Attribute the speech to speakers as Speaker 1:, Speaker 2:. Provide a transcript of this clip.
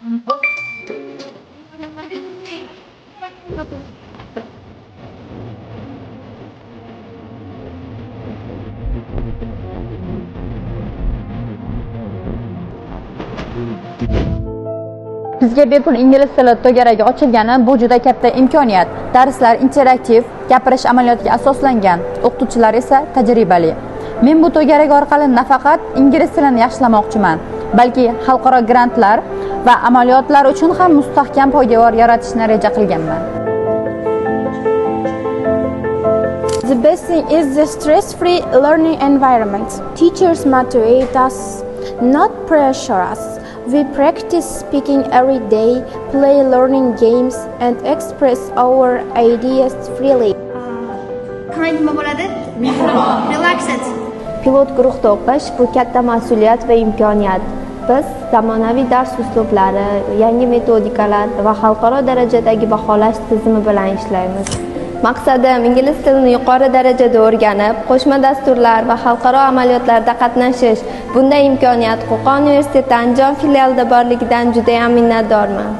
Speaker 1: Bizga bepul ingliz tili to'garagi ochilgani bu juda katta imkoniyat. Darslar interaktiv, gapirish amaliyotiga asoslangan, o'qituvchilar esa tajribali. Men bu to'garak orqali nafaqat ingliz tilini yaxshilamoqchiman, balki xalqaro grantlar va amaliyotlar uchun ham mustahkam poydevor yaratishni reja qilganman.
Speaker 2: The best thing is the stress-free learning environment. Teachers motivate us, not pressure us. We practice speaking every day, play learning games, and express our ideas freely.
Speaker 3: Qanday nima bo'ladi? Relaxed.
Speaker 4: Pilot guruhda o'qish bu katta mas'uliyat va imkoniyat. Biz zamonaviy dars uslublari, yangi metodikalar va xalqaro darajadagi baholash tizimi bilan ishlaymiz. Maqsadim ingliz tilini yuqori darajada o'rganib, qo'shma dasturlar va xalqaro amaliyotlarda qatnashish. Bunday imkoniyat Qo'qon universiteti Andijon filialida borligidan juda ham minnatdorman.